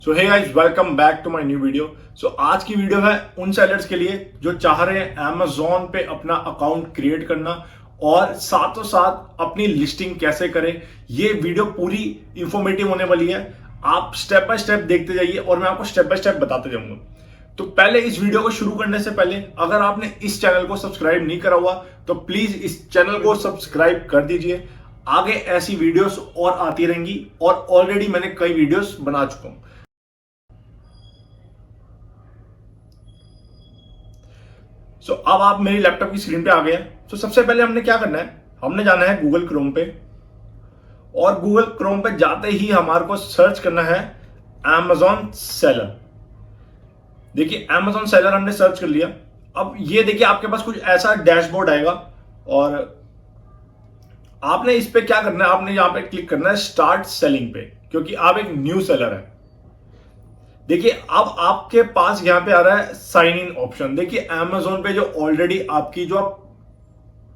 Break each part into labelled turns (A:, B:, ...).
A: So hey guys, welcome back to my new video. So आज की video है उन सेलर्स के लिए जो चाह रहे हैं Amazon पे अपना अकाउंट क्रिएट करना और साथों साथ अपनी लिस्टिंग कैसे करें। ये वीडियो पूरी इंफॉर्मेटिव होने वाली है। आप स्टेप बाय स्टेप देखते जाइए और मैं आपको स्टेप बाय स्टेप बताते जाऊंगा। तो पहले इस वीडियो को शुरू करने से पहले अगर आपने इस चैनल को सब्सक्राइब नहीं करा हुआ तो प्लीज इस चैनल को सब्सक्राइब कर दीजिए। आगे ऐसी वीडियोस और आती रहेंगी और ऑलरेडी मैंने कई वीडियोस बना चुका हूं। अब आप मेरी लैपटॉप की स्क्रीन पे आ गए हैं। सबसे पहले हमने क्या करना है, हमने जाना है गूगल क्रोम पे और गूगल क्रोम पे जाते ही हमारे को सर्च करना है Amazon सेलर। देखिए Amazon सेलर हमने सर्च कर लिया। अब ये देखिए आपके पास कुछ ऐसा डैशबोर्ड आएगा और आपने इस पे क्या करना है, आपने यहां पे क्लिक करना है स्टार्ट सेलिंग पे, क्योंकि आप एक न्यू सेलर है। देखिए अब आपके पास यहां पे आ रहा है साइन इन ऑप्शन। देखिए Amazon पे जो ऑलरेडी आपकी जो आप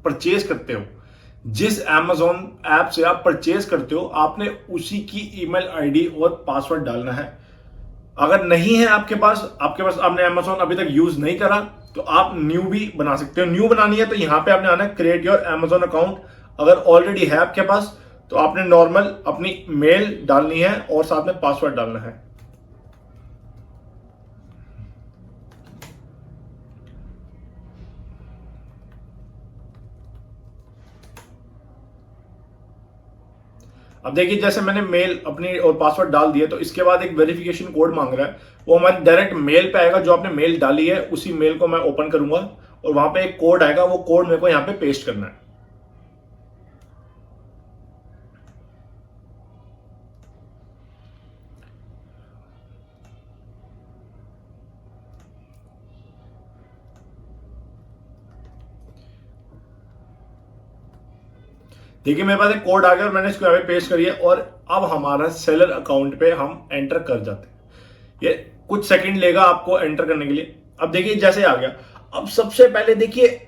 A: परचेज करते हो, जिस Amazon ऐप से आप परचेज करते हो, आपने उसी की ईमेल आईडी और पासवर्ड डालना है। अगर नहीं है आपके पास आपने Amazon अभी तक यूज नहीं करा तो आप न्यू भी बना सकते हो। न्यू बनानी है तो यहां पे आपने आना है क्रिएट योर Amazon अकाउंट। अगर ऑलरेडी है आपके पास तो आपने नॉर्मल अपनी मेल डालनी है और साथ में पासवर्ड डालना है। अब देखिए जैसे मैंने मेल अपनी और पासवर्ड डाल दिया तो इसके बाद एक वेरिफिकेशन कोड मांग रहा है। वो हमारे डायरेक्ट मेल पे आएगा। जो आपने मेल डाली है उसी मेल को मैं ओपन करूंगा और वहां पे एक कोड आएगा। वो कोड मेरे को यहां पे पेस्ट करना है। देखिए मेरे पास एक कोड आ गया और मैंने इसको यहाँ पे पेस्ट करी है और अब हमारा सेलर अकाउंट पे हम एंटर कर जाते हैं। ये कुछ सेकंड लेगा आपको एंटर करने के लिए। अब देखिए जैसे आ गया। अब सबसे पहले देखिए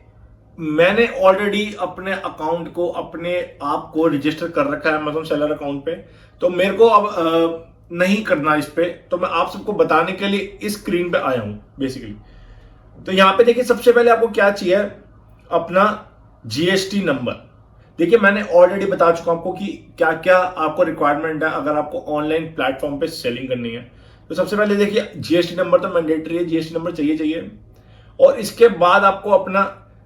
A: मैंने ऑलरेडी अपने अकाउंट को अपने आप को रजिस्टर कर रखा है Amazon सेलर अकाउंट पे। तो मेरे को अब नहीं करना इस पे। तो मैं आप सबको बताने के लिए इस स्क्रीन पे आया हूं बेसिकली। तो यहां पे देखिए सबसे पहले आपको क्या चाहिए, अपना जीएसटी नंबर। देखिए मैंने ऑलरेडी बता चुका हूं आपको कि क्या क्या आपको रिक्वायरमेंट है अगर आपको ऑनलाइन प्लेटफॉर्म पे सेलिंग करनी है। तो सबसे पहले देखिए जीएसटी नंबर तो मैंडेटरी है, जीएसटी नंबर चाहिए। और इसके बाद आपको अपना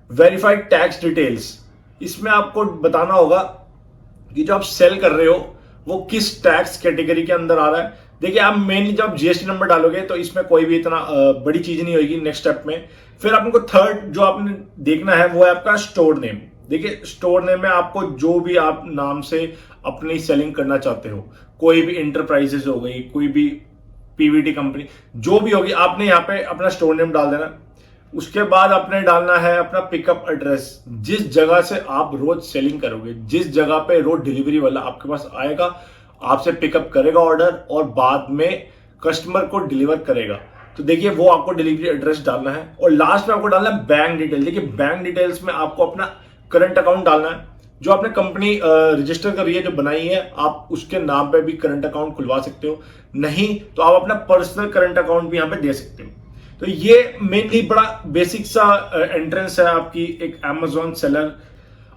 A: वेरीफाइड टैक्स डिटेल्स, इसमें आपको बताना होगा कि जो आप सेल कर रहे हो वो किस टैक्स कैटेगरी के अंदर आ रहा है। देखिए आप मेनली जब जीएसटी नंबर डालोगे तो इसमें कोई भी इतना बड़ी चीज नहीं होगी नेक्स्ट स्टेप में। फिर आपको थर्ड जो आपने देखना है वो है आपका स्टोर नेम। देखिए स्टोर नेम में आपको जो भी आप नाम से अपनी सेलिंग करना चाहते हो, कोई भी इंटरप्राइजेस हो गई, कोई भी पीवीटी कंपनी जो भी होगी, आपने यहाँ पे अपना स्टोर नेम डाल देना। उसके बाद आपने डालना है अपना पिकअप एड्रेस, जिस जगह से आप रोज सेलिंग करोगे, जिस जगह पे रोज डिलीवरी वाला आपके पास आएगा, आपसे पिकअप करेगा ऑर्डर और बाद में कस्टमर को डिलीवर करेगा। तो देखिए वो आपको डिलीवरी एड्रेस डालना है। और लास्ट में आपको डालना है बैंक डिटेल। देखिए बैंक डिटेल्स में आपको अपना करंट अकाउंट डालना है। जो आपने कंपनी रजिस्टर करी है, जो बनाई है, आप उसके नाम पे भी करंट अकाउंट खुलवा सकते हो। नहीं तो आप अपना पर्सनल करंट अकाउंट भी यहां पे दे सकते हो। तो ये मेनली बड़ा बेसिक सा एंट्रेंस है आपकी एक Amazon सेलर।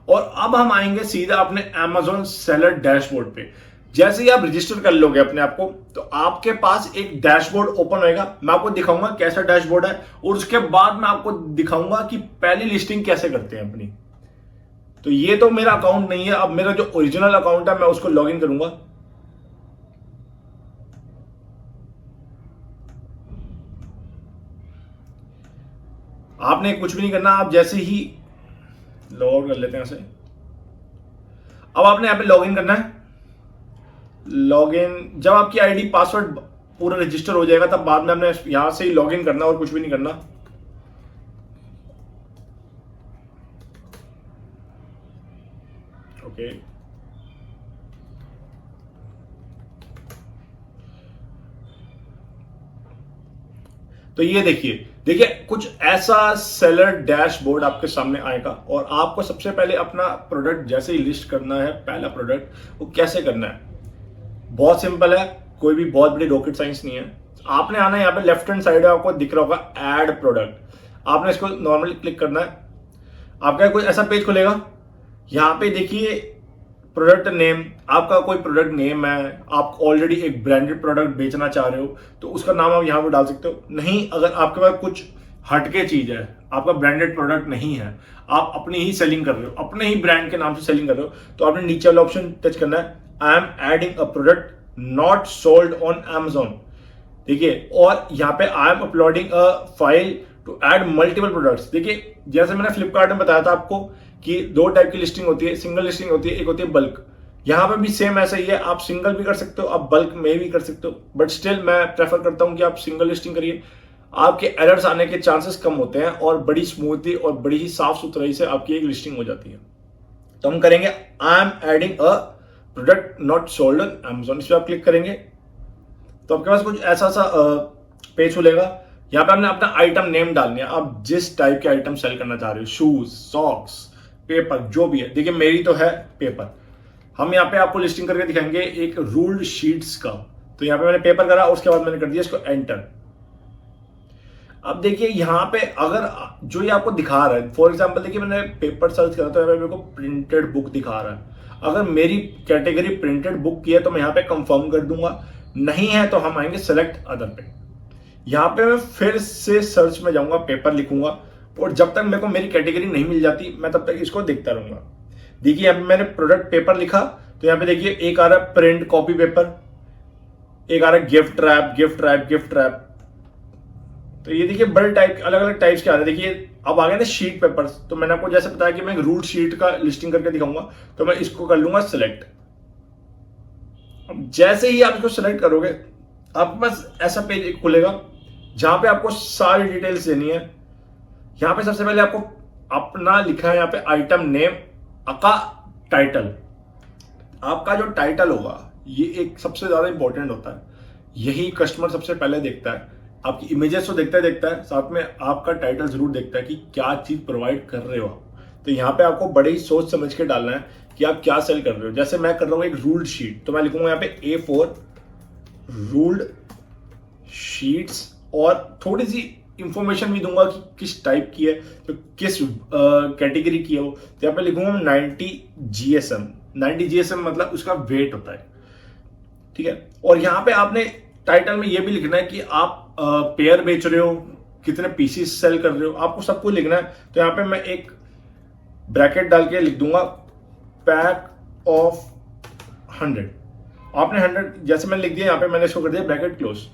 A: और अब हम आएंगे सीधा अपने Amazon सेलर डैशबोर्ड पे। जैसे ही आप रजिस्टर कर लोगे अपने आप को तो आपके पास एक डैशबोर्ड ओपन होएगा। मैं आपको दिखाऊंगा कैसा डैशबोर्ड है और उसके बाद मैं आपको दिखाऊंगा कि पहली लिस्टिंग कैसे करते हैं अपनी। तो ये तो मेरा अकाउंट नहीं है। अब मेरा जो ओरिजिनल अकाउंट है मैं उसको लॉग इन करूंगा। आपने कुछ भी नहीं करना। आप जैसे ही लॉग आउट कर लेते हैं ऐसे, अब आपने यहां पे लॉग इन करना है। लॉग इन जब आपकी आईडी पासवर्ड पूरा रजिस्टर हो जाएगा तब बाद में हमने यहां से ही लॉग इन करना और कुछ भी नहीं करना। ओके तो ये देखिए कुछ ऐसा सेलर डैशबोर्ड आपके सामने आएगा और आपको सबसे पहले अपना प्रोडक्ट जैसे ही लिस्ट करना है, पहला प्रोडक्ट वो कैसे करना है, बहुत सिंपल है। कोई भी बहुत बड़ी रॉकेट साइंस नहीं है। आपने आना है यहाँ पे, लेफ्ट हैंड साइड आपको दिख रहा होगा ऐड प्रोडक्ट, आपने इसको नॉर्मली क्लिक करना है। आपका कुछ ऐसा पेज खुलेगा, यहाँ पे देखिए प्रोडक्ट नेम, आपका कोई प्रोडक्ट नेम है, आप ऑलरेडी एक ब्रांडेड प्रोडक्ट बेचना चाह रहे हो तो उसका नाम आप यहाँ पे डाल सकते हो। नहीं, अगर आपके पास कुछ हटके चीज है, आपका ब्रांडेड प्रोडक्ट नहीं है, आप अपनी ही सेलिंग कर रहे हो, अपने ही ब्रांड के नाम से सेलिंग कर रहे हो, तो आपने नीचे वाला ऑप्शन टच करना है, I am adding a product not sold on Amazon। देखिए, और यहाँ पे I am uploading a file to add multiple products. देखिए, जैसे मैंने फ्लिपकार्ट में बताया था आपको कि दो टाइप की लिस्टिंग होती है, सिंगल लिस्टिंग होती है, एक होती है बल्क। यहाँ पे भी सेम ऐसा ही है, आप सिंगल भी कर सकते हो, आप बल्क में भी कर सकते हो, बट स्टिल मैं प्रेफर करता हूं कि आप सिंगल लिस्टिंग करिए। आपके एरर्स आने के चांसेस कम होते हैं और बड़ी स्मूथली और बड़ी ही साफ सुथराई से आपकी एक लिस्टिंग हो जाती है। तो हम करेंगे आई am adding a product not sold on Amazon, इस पर आप क्लिक करेंगे तो आपके पास कुछ ऐसा सा पेज खुलेगा। यहाँ पे आपने अपना आइटम नेम डालनी है, आप जिस टाइप के आइटम सेल करना चाह रहे हो, शूज, सॉक्स, पेपर, जो भी है। देखिए, मेरी तो है पेपर। हम यहाँ पे आपको लिस्टिंग करके दिखाएंगे एक रूल्ड शीट्स का। तो यहाँ पे मैंने पेपर करा, उसके बाद मैंने कर दिया इसको एंटर। अब देखिए यहाँ पे अगर जो ये आपको दिखा रहा है, फॉर एग्जांपल देखिए मैंने पेपर सर्च करा तो यहाँ पे मेरे को प्रिंटेड बुक दिखा रहा है। अगर मेरी कैटेगरी प्रिंटेड बुक की है तो मैं यहाँ पे कंफर्म कर दूंगा, नहीं है तो हम आएंगे सेलेक्ट अदर पे। यहाँ पे मैं फिर से सर्च में जाऊंगा, पेपर लिखूंगा, और जब तक मेरे को मेरी कैटेगरी नहीं मिल जाती मैं तब तक इसको देखता रहूंगा। देखिए यहाँ पे मैंने प्रोडक्ट पेपर लिखा तो यहाँ पे देखिए एक आ रहा है प्रिंट कॉपी पेपर, एक आ रहा है gift wrap, gift wrap, gift wrap. तो ये देखिए बड़े टाइप, अलग अलग टाइप्स के आ रहे हैं। देखिए अब आ गए ना शीट पेपर्स, तो मैंने आपको जैसे बताया कि मैं रूट शीट का लिस्टिंग करके दिखाऊंगा, तो मैं इसको कर लूंगा सिलेक्ट। अब जैसे ही आप इसको सिलेक्ट करोगे आपके पास ऐसा पेज खुलेगा जहां पे आपको सारी डिटेल्स देनी है। यहां पे सबसे पहले आपको अपना लिखा है यहाँ पे आइटम नेम का टाइटल। आपका जो टाइटल होगा ये एक सबसे ज्यादा इंपॉर्टेंट होता है, यही कस्टमर सबसे पहले देखता है। आपकी इमेजेस तो देखता है, साथ में आपका टाइटल जरूर देखता है कि क्या चीज प्रोवाइड कर रहे हो आप। तो यहाँ पे आपको बड़े ही सोच समझ के डालना है कि आप क्या सेल कर रहे हो। जैसे मैं कर रहा हूँ एक रूल्ड शीट, तो मैं लिखूंगा यहाँ पे A4 रूल्ड शीट्स, और थोड़ी सी इंफॉर्मेशन भी दूंगा कि किस टाइप की है, तो किस कैटेगरी की है वो। तो यहाँ पे लिखूंगा 90 GSM। 90 GSM मतलब उसका वेट होता है, ठीक है। और यहाँ पे आपने टाइटल में ये भी लिखना है कि आप पेयर बेच रहे हो, कितने पीसीस सेल कर रहे हो, आपको सब कुछ लिखना है। तो यहाँ पे मैं एक ब्रैकेट डाल के लिख दूंगा पैक ऑफ 100। आपने 100 जैसे मैंने लिख दिया, यहाँ पे मैंने इसको कर दिया ब्रैकेट क्लोज।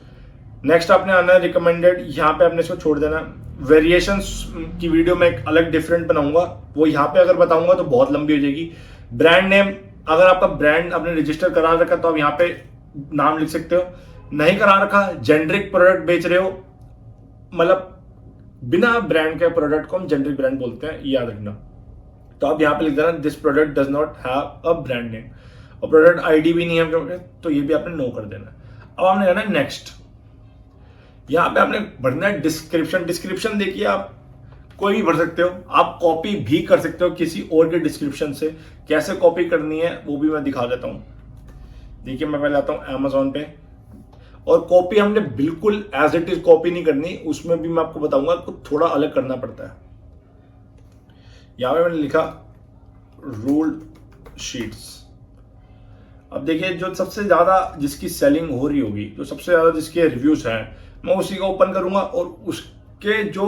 A: नेक्स्ट आपने आना है रिकमेंडेड, यहाँ पे आपने इसको छोड़ देना। वेरिएशंस की वीडियो में एक अलग डिफरेंट बनाऊंगा, वो यहाँ पे अगर बताऊंगा तो बहुत लंबी हो जाएगी। ब्रांड नेम, अगर आपका ब्रांड आपने रजिस्टर करा रखा तो आप यहाँ पे नाम लिख सकते हो, नहीं करा रखा जेनरिक प्रोडक्ट बेच रहे हो, मतलब बिना ब्रांड के प्रोडक्ट को हम जेनरिक ब्रांड बोलते हैं, याद रखना। तो आप यहाँ पे लिख देना this product does not have a brand name, और प्रोडक्ट आईडी भी नहीं है तो ये भी आपने नो कर देना। अब आपने करना है नेक्स्ट। यहाँ पे आपने भरना है डिस्क्रिप्शन। डिस्क्रिप्शन देखिए आप कोई भी भर सकते हो, आप कॉपी भी कर सकते हो किसी और के डिस्क्रिप्शन से। कैसे कॉपी करनी है वो भी मैं दिखा देता हूँ। देखिए मैं पहले आता हूँ Amazon पे, और कॉपी हमने बिल्कुल एज इट इज कॉपी नहीं करनी, उसमें भी मैं आपको बताऊंगा कुछ थोड़ा अलग करना पड़ता है। यहां पे मैंने लिखा रूल्ड शीट्स। अब देखिए जो सबसे ज्यादा जिसकी सेलिंग हो रही होगी, जो सबसे ज्यादा जिसके रिव्यूज हैं, मैं उसी को ओपन करूंगा और उसके जो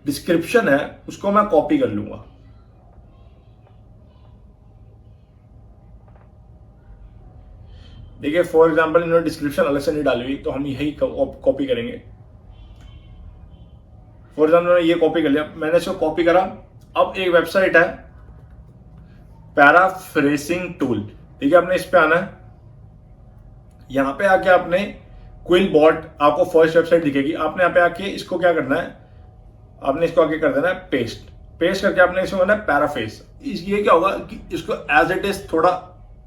A: डिस्क्रिप्शन है उसको मैं कॉपी कर लूंगा। देखिए फॉर एग्जांपल इन्होंने डिस्क्रिप्शन अलग से नहीं डाली हुई, तो हम यही कॉपी करेंगे। फॉर एग्जांपल मैंने ये कॉपी कर लिया, मैंने इसको कॉपी करा। अब एक वेबसाइट है पैराफ्रेसिंग टूल, ठीक है, आपने इस पे आना है। यहां पे आके आपने क्विल बॉट, आपको फर्स्ट वेबसाइट दिखेगी, आपने यहाँ पे आके इसको क्या करना है, आपने इसको आगे कर देना है पेस्ट। पेस्ट करके आपने इसको करना है पैराफ्रेस। ये क्या होगा कि इसको एज इट इज थोड़ा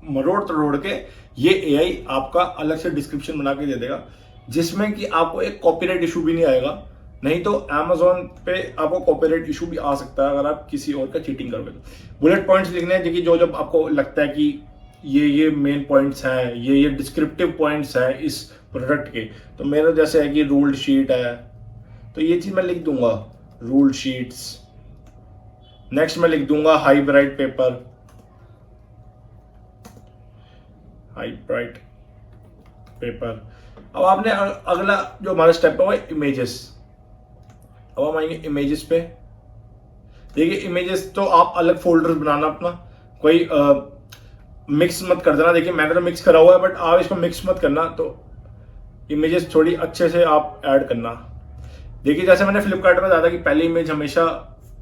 A: मरोड़ तरोड़ के ये एआई आपका अलग से डिस्क्रिप्शन बना के दे देगा, जिसमें कि आपको एक कॉपीराइट इशू भी नहीं आएगा। नहीं तो Amazon पे आपको कॉपीराइट इशू भी आ सकता है अगर आप किसी और का चीटिंग करोगे तो। बुलेट पॉइंट्स लिखने हैं, देखिए जो जब आपको लगता है कि ये मेन पॉइंट्स हैं, ये डिस्क्रिप्टिव पॉइंट्स हैं इस प्रोडक्ट के। तो मेरा जैसे है कि रूल्ड शीट है, तो ये चीज मैं लिख दूंगा, रूल्ड शीट्स। नेक्स्ट मैं लिख दूंगा high bright paper, high bright paper. अब आपने अगला जो हमारा स्टेप है वो इमेजेस। अब हम आएंगे इमेजेस पे। देखिए इमेजेस तो आप अलग फोल्डर्स बनाना अपना, कोई मिक्स मत कर देना। देखिए मैंने तो मिक्स करा हुआ है, बट आप इसको मिक्स मत करना। तो इमेजेस थोड़ी अच्छे से आप ऐड करना। देखिए जैसे मैंने फ्लिपकार्ट में बताया था कि पहली इमेज हमेशा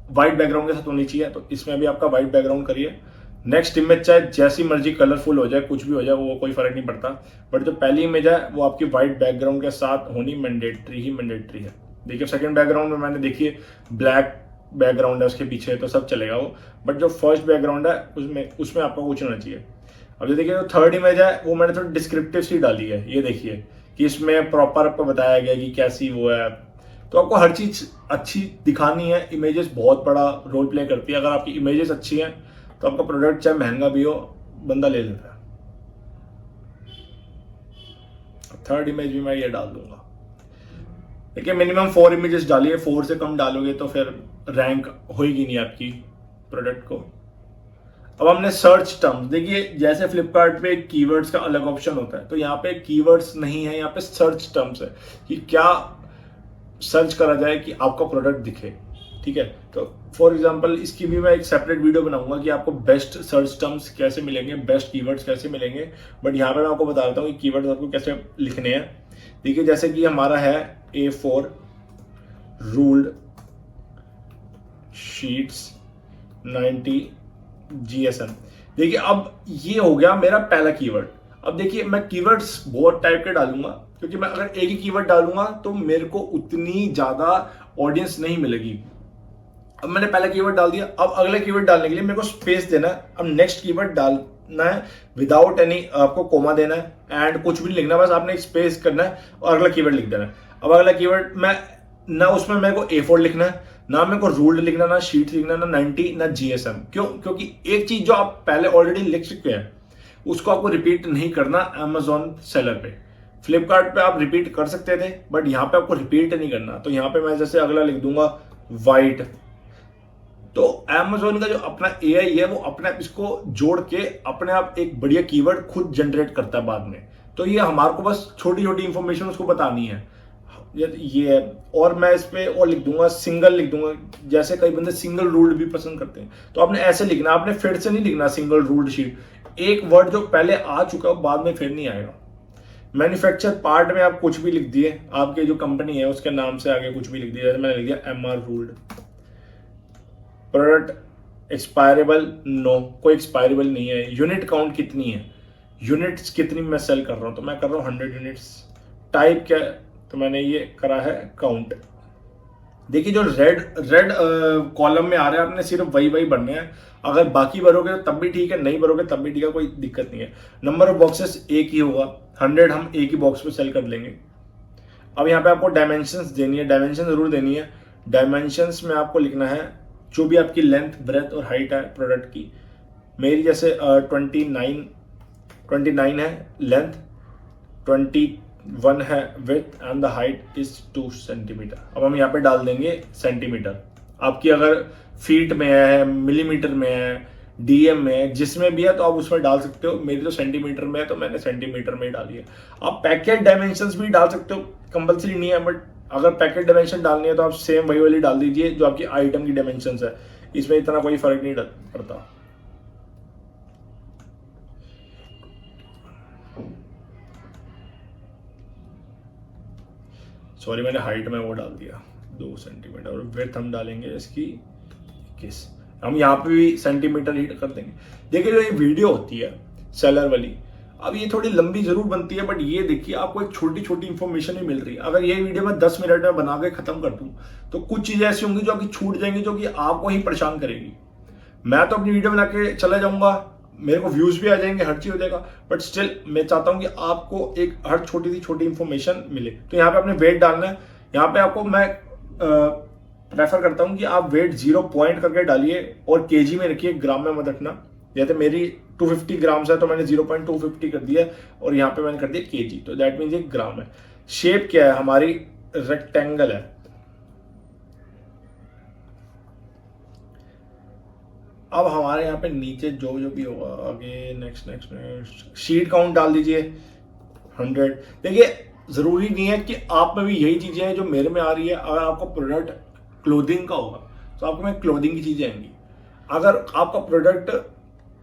A: व्हाइट बैकग्राउंड के साथ होनी चाहिए, तो इसमें भी आपका व्हाइट बैकग्राउंड करिए। नेक्स्ट इमेज चाहे जैसी मर्जी कलरफुल हो जाए, कुछ भी हो जाए, वो कोई फर्क नहीं पड़ता, बट जो पहली इमेज है वो आपकी व्हाइट बैकग्राउंड के साथ होनी मैंडेटरी है। देखिए सेकंड बैकग्राउंड में मैंने देखिए ब्लैक बैकग्राउंड है उसके पीछे, तो सब चलेगा वो, बट जो फर्स्ट बैकग्राउंड है उसमें आपको कुछ होना चाहिए। अब ये देखिए जो थर्ड इमेज है वो मैंने थोड़ी डिस्क्रिप्टिव सी डाली है। ये देखिए कि इसमें प्रॉपर आपको बताया गया कि कैसी वो है। तो आपको हर चीज अच्छी दिखानी है। इमेजेस बहुत बड़ा रोल प्ले करती है। अगर आपकी इमेजेस अच्छी हैं तो आपका प्रोडक्ट चाहे महंगा भी हो, बंदा ले लेता है। थर्ड इमेज भी मैं ये डाल दूंगा। देखिए मिनिमम 4 इमेजेस डालिए, 4 से कम डालोगे तो फिर रैंक होगी नहीं आपकी प्रोडक्ट को। अब हमने सर्च टर्म्स, देखिए जैसे फ्लिपकार्ट पे कीवर्ड्स का अलग ऑप्शन होता है, तो यहाँ पे कीवर्ड्स नहीं है, यहाँ पे सर्च टर्म्स है कि क्या सर्च करा जाए कि आपका प्रोडक्ट दिखे। ठीक है, तो फॉर एग्जांपल इसकी भी मैं एक सेपरेट वीडियो बनाऊंगा कि आपको बेस्ट सर्च टर्म्स कैसे मिलेंगे, बेस्ट कीवर्ड्स कैसे मिलेंगे। बट यहाँ पे मैं आपको बता देता हूँ कि कीवर्ड्स आपको कैसे लिखने हैं। देखिए जैसे कि हमारा है A4 रूल्ड शीट्स 90 GSM। देखिए अब ये हो गया मेरा पहला कीवर्ड। अब देखिए मैं कीवर्ड्स बहुत टाइप के डालूंगा, क्योंकि मैं अगर एक ही कीवर्ड डालूंगा तो मेरे को उतनी ज्यादा ऑडियंस नहीं मिलेगी। अब मैंने पहला कीवर्ड डाल दिया, अब अगले कीवर्ड डालने के लिए मेरे को स्पेस देना है। अब नेक्स्ट कीवर्ड डालना है विदाउट एनी, आपको कोमा देना है एंड कुछ भी नहीं लिखना, बस आपने एक स्पेस करना है और अगला कीवर्ड लिख देना है। अब अगला कीवर्ड मैं ना उसमें मेरे को A4 लिखना है, ना मेरे को रूल्ड लिखना, ना शीट लिखना, ना 90, ना GSM। क्यों? क्योंकि एक चीज जो आप पहले ऑलरेडी लिख चुके हैं उसको आपको रिपीट नहीं करना। Amazon सेलर पे, फ्लिपकार्ट पे आप रिपीट कर सकते थे, बट यहाँ पे आपको रिपीट नहीं करना। तो यहाँ पे मैं जैसे अगला लिख दूंगा वाइट। तो Amazon का जो अपना AI है वो अपने आप इसको जोड़ के अपने आप एक बढ़िया कीवर्ड खुद जनरेट करता है बाद में। तो ये हमारे को बस छोटी छोटी इंफॉर्मेशन उसको बतानी है, ये है। और मैं इस पे और लिख दूंगा सिंगल लिख दूंगा। जैसे कई बंदे सिंगल रूल्ड भी पसंद करते हैं, तो आपने ऐसे लिखना, आपने फिर से नहीं लिखना सिंगल रूल्ड शीट। एक वर्ड जो पहले आ चुका है बाद में फिर नहीं आएगा। मैन्युफैक्चर पार्ट में आप कुछ भी लिख दिए, आपके जो कंपनी है उसके नाम से आगे कुछ भी लिख दिया। जैसे मैंने लिख दिया MR रूल्ड। प्रोडक्ट एक्सपायरेबल, नो, कोई एक्सपायरेबल नहीं है। यूनिट काउंट कितनी है, यूनिट्स कितनी मैं सेल कर रहा हूं, तो मैं कर रहा हूं 100 यूनिट्स। टाइप क्या है, तो मैंने ये करा है काउंट। देखिए जो रेड कॉलम में आ रहा है आपने सिर्फ वही भरने हैं। अगर बाकी भरोगे तो तब भी ठीक है, नहीं भरोगे तब भी ठीक है, कोई दिक्कत नहीं है। नंबर ऑफ बॉक्सेस एक ही होगा, 100 हम एक ही बॉक्स में सेल कर लेंगे। अब यहाँ पे आपको डायमेंशंस देनी है, डायमेंशन जरूर देनी है। डायमेंशंस में आपको लिखना है जो भी आपकी लेंथ, ब्रेथ और हाइट है प्रोडक्ट की। मेरी जैसे 29 है लेंथ, 21 है width and the height is 2 centimetre. अब हम यहाँ पे डाल देंगे सेंटीमीटर। आपकी अगर फीट में है, मिलीमीटर में है, DM में है, जिसमें भी है तो आप उसमें डाल सकते हो। मेरी तो सेंटीमीटर में है तो मैंने सेंटीमीटर में डाली है। आप पैकेट डायमेंशंस भी डाल सकते हो, कंपल्सरी नहीं है, बट अगर पैकेट डायमेंशन डालनी है तो आप सेम वही वाली डाल दीजिए जो आपकी आइटम की डायमेंशंस है। इसमें इतना कोई फर्क नहीं पड़ता। सॉरी, मैंने हाइट में वो डाल दिया 2 सेंटीमीटर, और विड्थ हम डालेंगे इसकी 21। हम यहाँ पे भी सेंटीमीटर हीट कर देंगे। देखिए जो ये वीडियो होती है सेलर वाली, अब ये थोड़ी लंबी जरूर बनती है, बट ये देखिए आपको एक छोटी छोटी इंफॉर्मेशन ही मिल रही है। अगर ये वीडियो मैं 10 मिनट में बना के खत्म कर दूं तो कुछ चीजें ऐसी होंगी जो आपकी छूट जाएंगी, जो कि आपको ही परेशान करेगी। मैं तो अपनी वीडियो बना के चला जाऊंगा, मेरे को व्यूज भी आ जाएंगे, हर चीज हो जाएगा, बट स्टिल मैं चाहता हूं कि आपको एक हर छोटी सी छोटी इंफॉर्मेशन मिले। तो यहाँ पे आपने वेट डालना है। यहाँ पे आपको मैं प्रेफर करता हूं कि आप वेट 0 पॉइंट करके डालिए और केजी में रखिए, ग्राम में मत रखना। जैसे मेरी 250 ग्राम्स है तो मैंने 0.250 कर दिया और यहाँ पे मैंने कर दिया केजी, तो दैट मीन्स ये ग्राम है। शेप क्या है हमारी, रेक्टेंगल है। अब हमारे यहाँ पे नीचे जो भी होगा आगे, नेक्स्ट शीट काउंट डाल दीजिए 100। देखिए जरूरी नहीं है कि आप में भी यही चीजें हैं जो मेरे में आ रही है। अगर आपका प्रोडक्ट क्लोथिंग का होगा तो आपको में क्लोथिंग की चीजें आएंगी। अगर आपका प्रोडक्ट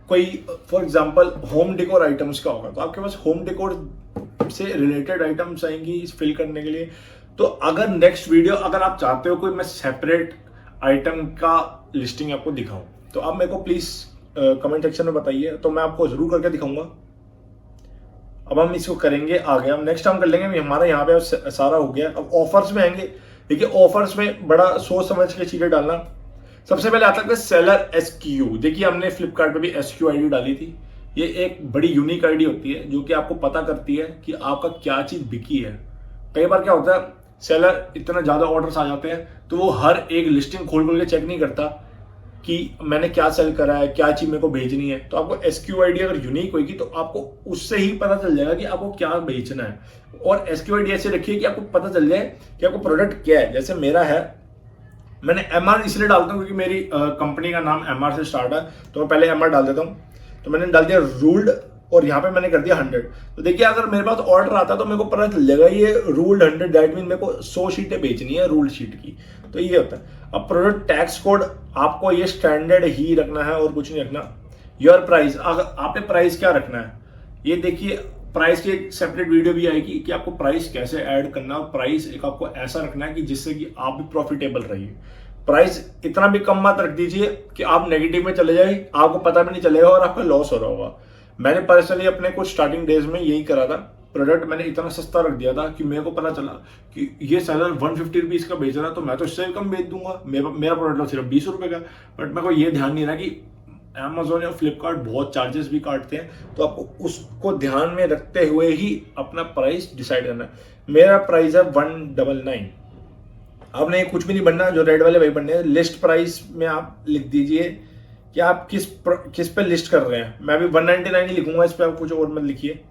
A: कोई for example home decor items का होगा तो आपके पास होम डेकोर से रिलेटेड आइटम्स आएंगी फिल करने के लिए। तो अगर नेक्स्ट वीडियो अगर आप चाहते हो कोई मैं सेपरेट आइटम का लिस्टिंग आपको दिखाऊं तो आप मेरे को प्लीज कमेंट सेक्शन में बताइए, तो मैं आपको जरूर करके दिखाऊंगा। अब हम इसको करेंगे आगे, हम नेक्स्ट टाइम कर लेंगे। हमारा यहाँ पे सारा हो गया। अब ऑफर्स में आएंगे। देखिए ऑफर्स में बड़ा सोच समझ के चीजें डालना। सबसे पहले आता है सेलर एसक्यू। देखिए हमने फ्लिपकार्ट पे भी एसक्यू आईडी डाली थी। ये एक बड़ी यूनिक आईडी होती है जो कि आपको पता करती है कि आपका क्या चीज बिकी है। कई बार क्या होता है सेलर इतना ज्यादा ऑर्डर्स आ जाते हैं तो वो हर एक लिस्टिंग खोल खोल के चेक नहीं करता कि मैंने क्या सेल करा है, क्या चीज मेरे को भेजनी है। तो आपको एसक्यू आईडी अगर यूनिक होगी तो आपको उससे ही पता चल जाएगा कि आपको क्या बेचना है। और एसक्यू आईडी ऐसे रखिए कि आपको पता चल जाए कि आपको प्रोडक्ट क्या है। जैसे मेरा है, मैंने एमआर इसलिए डालता हूँ क्योंकि मेरी कंपनी का नाम एमआर से स्टार्ट है, तो मैं पहले एमआर डाल देता हूँ। तो मैंने डाल दिया रूल्ड और यहाँ पे मैंने कर दिया 100। तो देखिए अगर मेरे पास ऑर्डर आता है तो मेरे को पता चल जाएगा ये रूल्ड 100, दैट मीन मेरे को 100 शीटें बेचनी है रूल्ड शीट की। तो ये होता है। अब प्रोडक्ट टैक्स कोड आपको ये स्टैंडर्ड ही रखना है और कुछ नहीं रखना। योर प्राइस, अगर आपने प्राइस क्या रखना है ये देखिए, प्राइस की एक सेपरेट वीडियो भी आएगी कि आपको प्राइस कैसे ऐड करना है। प्राइस एक आपको ऐसा रखना है कि जिससे कि आप भी प्रॉफिटेबल रहिए। प्राइस इतना भी कम मत रख दीजिए कि आप नेगेटिव में चले जाए, आपको पता भी नहीं चलेगा और आपका लॉस हो रहा होगा। मैंने पर्सनली अपने कुछ स्टार्टिंग डेज में यही करा था। प्रोडक्ट मैंने इतना सस्ता रख दिया था कि मेरे को पता चला कि ये सेलर 150 रुपीज का बेच रहा है तो मैं तो इससे कम बेच दूंगा, मेरा प्रोडक्ट तो सिर्फ 20 रुपए का। बट मेरे को ये ध्यान नहीं रहा कि Amazon या फ्लिपकार्ट बहुत चार्जेस भी काटते हैं, तो आपको उसको ध्यान में रखते हुए ही अपना प्राइस डिसाइड करना है। मेरा प्राइस है 199। आपने कुछ भी नहीं बनना, जो रेड वाले वही बनने हैं। लिस्ट प्राइस में आप लिख दीजिए कि आप किस पे लिस्ट कर रहे हैं। मैं भी 199 ही लिखूंगा इस पे, आप कुछ और मत लिखिए।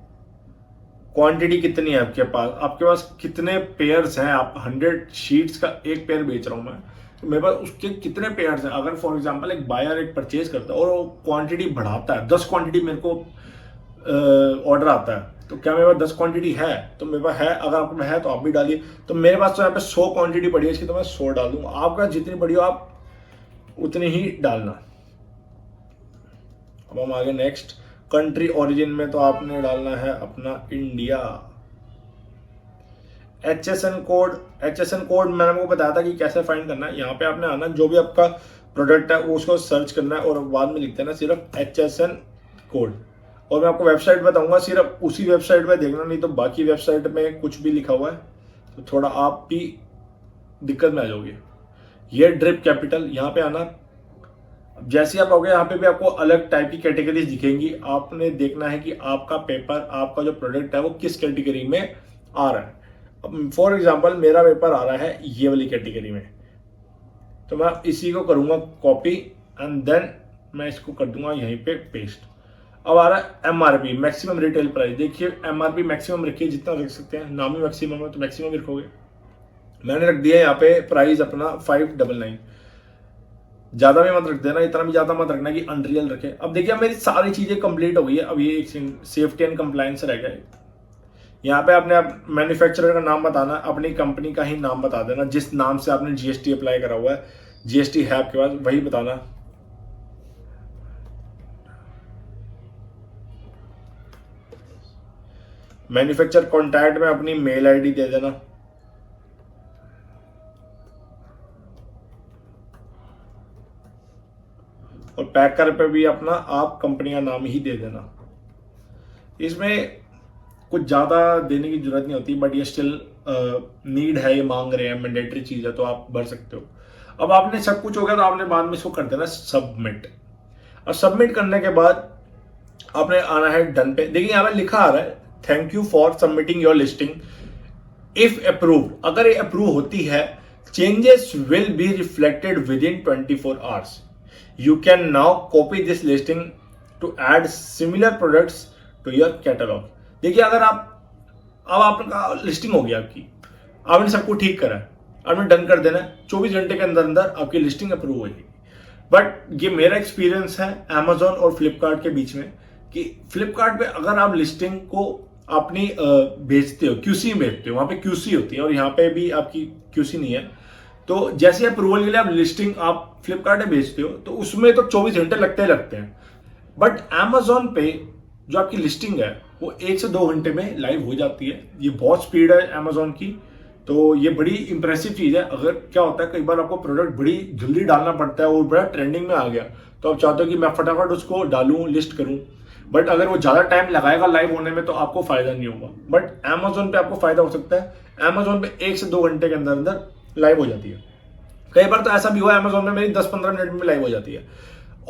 A: क्वांटिटी कितनी है आपके पास कितने पेयर्स हैं। आप 100 शीट्स का एक पेयर बेच रहा हूं मैं, तो मेरे पास उसके कितने पेयर्स हैं। अगर फॉर एग्जांपल एक बायर एक परचेज करता है और वो क्वांटिटी बढ़ाता है, 10 क्वांटिटी मेरे को ऑर्डर आता है, तो क्या मेरे पास 10 क्वांटिटी है? तो मेरे पास है। अगर आपके पास है तो आप भी डालिए। तो मेरे पास तो यहाँ पे 100 क्वांटिटी पड़ी है इसकी, तो मैं 100 डाल दूंगा। आपका जितनी पड़ी हो आप उतनी ही डालना। अब हम आगे नेक्स्ट कंट्री ओरिजिन में तो आपने डालना है अपना इंडिया। HSN कोड मैंने आपको बताया था कि कैसे फाइंड करना है। यहाँ पे आपने आना, जो भी आपका प्रोडक्ट है वो उसको सर्च करना है और बाद में लिखते हैं ना सिर्फ HSN कोड। और मैं आपको वेबसाइट बताऊंगा, सिर्फ उसी वेबसाइट पे देखना, नहीं तो बाकी वेबसाइट में कुछ भी लिखा हुआ है तो थोड़ा आप भी दिक्कत में आ जाओगे। ये ड्रिप कैपिटल, यहाँ पे आना। जैसे आप आओगे यहाँ पे भी आपको अलग टाइप की कैटेगरीज दिखेंगी। आपने देखना है कि आपका पेपर, आपका जो प्रोडक्ट है वो किस कैटेगरी में आ रहा है। फॉर एग्जाम्पल मेरा पेपर आ रहा है ये वाली कैटेगरी में, तो मैं इसी को करूंगा कॉपी एंड देन मैं इसको कर दूंगा यहीं पे पेस्ट। अब आ रहा है MRP, मैक्सिमम रिटेल प्राइस। देखिए MRP मैक्सिमम रखिए, जितना रख सकते हैं। नाम ही मैक्सिमम है तो मैक्सिमम रखोगे। मैंने रख दिया यहाँ पे प्राइस अपना 599। ज्यादा भी मत रख देना, इतना भी ज्यादा मत रखना कि अनरियल रखे। अब देखिए मेरी सारी चीजें कंप्लीट हो गई है। अब ये एक सेफ्टी एंड कंप्लायंस रह गया। यहाँ पे आपने मैन्युफैक्चरर का नाम बताना, अपनी कंपनी का ही नाम बता देना, जिस नाम से आपने GST अप्लाई करा हुआ है, GST है आपके पास, वही बताना। मैन्युफैक्चर कॉन्टैक्ट में अपनी मेल आईडी दे देना। और पैकर पे भी अपना आप कंपनी का नाम ही दे देना। इसमें कुछ ज्यादा देने की जरूरत नहीं होती, बट ये स्टिल नीड है, ये मांग रहे हैं, मैंडेटरी चीज है, तो आप भर सकते हो। अब आपने सब कुछ हो गया तो आपने बाद में इसको कर देना सबमिट। और सबमिट करने के बाद आपने आना है डन पे। देखिए यहाँ पे लिखा आ रहा है thank you for submitting your listing if approved. अगर ये अप्रूव होती है, changes will be reflected within 24 hours. You can now copy this listing to add similar products to your catalogue. देखिए अगर अब आपका लिस्टिंग हो गया, आपने सबको ठीक करा है, आपने डन कर देना है, 24 घंटे के अंदर अंदर आपकी लिस्टिंग अप्रूव हो जाएगी। बट ये मेरा एक्सपीरियंस है अमेजोन और फ्लिपकार्ट के बीच में कि फ्लिपकार्ट पे अगर आप लिस्टिंग को अपनी भेजते हो, क्यूसी भेजते हो, वहां पे क्यूसी होती है और यहाँ पे भी आपकी क्यूसी नहीं है, तो जैसे अप्रूवल के लिए आप लिस्टिंग आप फ्लिपकार्ट में भेजते हो तो उसमें तो 24 घंटे लगते हैं। बट अमेजोन पे जो आपकी लिस्टिंग है वो 1 से 2 घंटे में लाइव हो जाती है। ये बहुत स्पीड है अमेजोन की, तो ये बड़ी इंप्रेसिव चीज है। अगर क्या होता है कई बार आपको प्रोडक्ट बड़ी जल्दी डालना पड़ता है और बड़ा ट्रेंडिंग में आ गया तो आप चाहते हो कि मैं फटाफट उसको डालूं, लिस्ट करूं, बट अगर वो ज्यादा टाइम लगाएगा लाइव होने में तो आपको फायदा नहीं होगा। बट अमेजोन पे आपको फायदा हो सकता है। अमेजोन पे 1 से 2 घंटे के अंदर अंदर लाइव हो जाती है। कई बार तो ऐसा भी हुआ है अमेजोन में मेरी 10-15 मिनट में लाइव हो जाती है।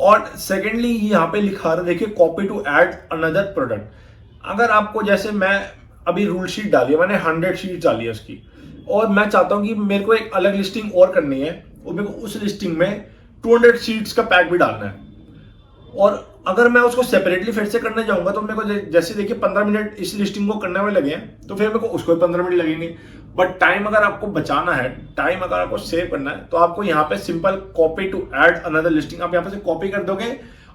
A: और सेकेंडली यहाँ पे लिखा रहा, देखिए copy to add another product. अगर आपको, जैसे मैं अभी रूल शीट डाली है, मैंने 100 शीट डाली है उसकी, और मैं चाहता हूं कि मेरे को एक अलग लिस्टिंग और करनी है और मेरे को उस लिस्टिंग में 200 शीट्स का पैक भी डालना है, और अगर मैं उसको सेपरेटली फिर से करने जाऊंगा तो मेरे को जैसे देखिए 15 मिनट इस लिस्टिंग को करने में लगे हैं तो फिर मेरे को उसको 15 मिनट लगेंगे। बट टाइम अगर आपको बचाना है, टाइम अगर आपको सेव करना है, तो आपको यहाँ पे simple copy to add another listing, आप यहाँ पे से कॉपी कर दोगे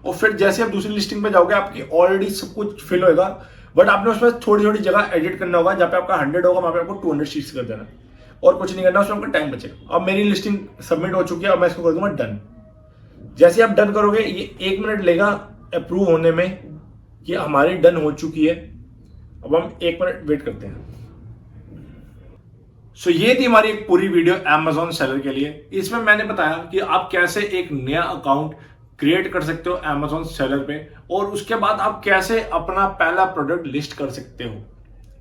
A: और फिर जैसे आप दूसरी लिस्टिंग पे जाओगे आपकी ऑलरेडी सब कुछ फिल होगा, बट आपने उसमें थोड़ी थोड़ी जगह एडिट करना होगा। जहाँ पे आपका 100 होगा वहां पे आपको 200 शीट्स कर देना और कुछ नहीं करना, उसमें आपका टाइम बचेगा। अब मेरी लिस्टिंग सबमिट हो चुकी है, अब मैं इसको कर दूंगा डन। जैसे आप डन करोगे ये 1 मिनट लेगा अप्रूव होने में कि हमारी डन हो चुकी है। अब हम 1 मिनट वेट करते हैं। सो ये थी हमारी एक पूरी वीडियो अमेजोन सेलर के लिए। इसमें मैंने बताया कि आप कैसे एक नया अकाउंट क्रिएट कर सकते हो अमेजोन सेलर पे, और उसके बाद आप कैसे अपना पहला प्रोडक्ट लिस्ट कर सकते हो,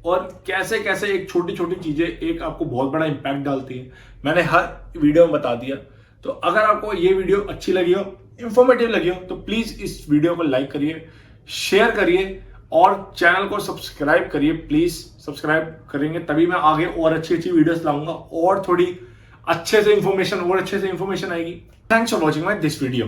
A: और कैसे कैसे एक छोटी छोटी चीजें एक आपको बहुत बड़ा इंपैक्ट डालती है। मैंने हर वीडियो में बता दिया। तो अगर आपको ये वीडियो अच्छी लगी हो, इंफॉर्मेटिव लगी हो, तो प्लीज इस वीडियो को लाइक करिए, शेयर करिए और चैनल को सब्सक्राइब करिए। प्लीज सब्सक्राइब करेंगे तभी मैं आगे और अच्छी अच्छी वीडियोस लाऊंगा और थोड़ी अच्छे से इंफॉर्मेशन आएगी। Thanks for watching my this video.